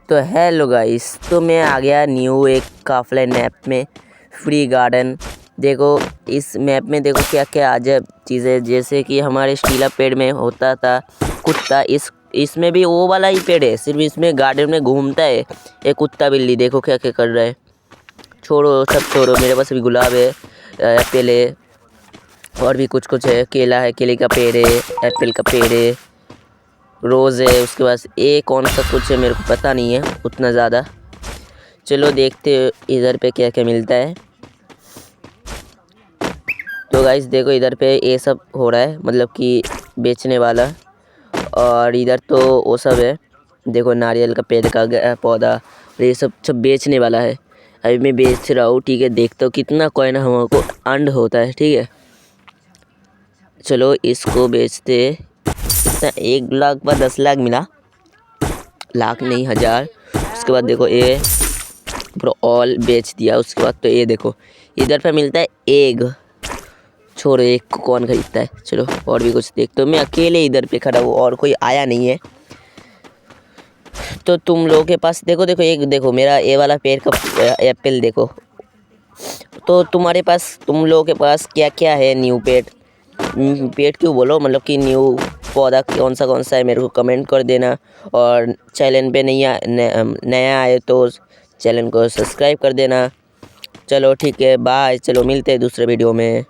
तो hello guys, तो मैं आ गया न्यू एक काफले मैप में फ्री गार्डन। देखो इस मैप में देखो क्या क्या अजब चीज़ें, जैसे कि हमारे स्टीला पेड़ में होता था कुत्ता, इसमें भी वो वाला ही पेड़ है, सिर्फ इसमें गार्डन में घूमता है एक कुत्ता बिल्ली। देखो क्या क्या कर रहा है। छोड़ो सब छोड़ो, मेरे पास भी गुलाब है, एप्पल है और भी कुछ कुछ है। केला है, केले का पेड़ है, एप्पल का पेड़ है, रोज़ है, उसके पास ए कौन सा कुछ है मेरे को पता नहीं है उतना ज़्यादा। चलो देखते इधर पे क्या क्या मिलता है। तो गाइस देखो इधर पे ये सब हो रहा है, मतलब कि बेचने वाला। और इधर तो वो सब है, देखो नारियल का पेड़ का पौधा, और ये सब सब बेचने वाला है। अभी मैं बेच रहा हूँ, ठीक है। देखता हूँ कितना कॉइन हमको अर्न होता है, ठीक है। चलो इसको बेचते। इतना 1 लाख बाद 10 लाख मिला, लाख नहीं 1000। उसके बाद देखो ये पूरा ऑल बेच दिया। उसके बाद तो ये देखो इधर पे मिलता है एग। छोड़ो, एक को कौन खरीदता है। चलो और भी कुछ देखते हो। मैं अकेले इधर पे खड़ा हूँ और कोई आया नहीं है। तो तुम लोगों के पास देखो देखो एक देखो मेरा ये वाला पेड़ का एप्पल देखो। तो तुम्हारे पास, तुम लोगों के पास क्या क्या है न्यू पेड़? पेड़ क्यों बोलो, मतलब कि न्यू पौधा कौन सा है मेरे को कमेंट कर देना। और चैनल पे नया आए तो चैनल को सब्सक्राइब कर देना। चलो ठीक है, बाय। चलो मिलते हैं दूसरे वीडियो में।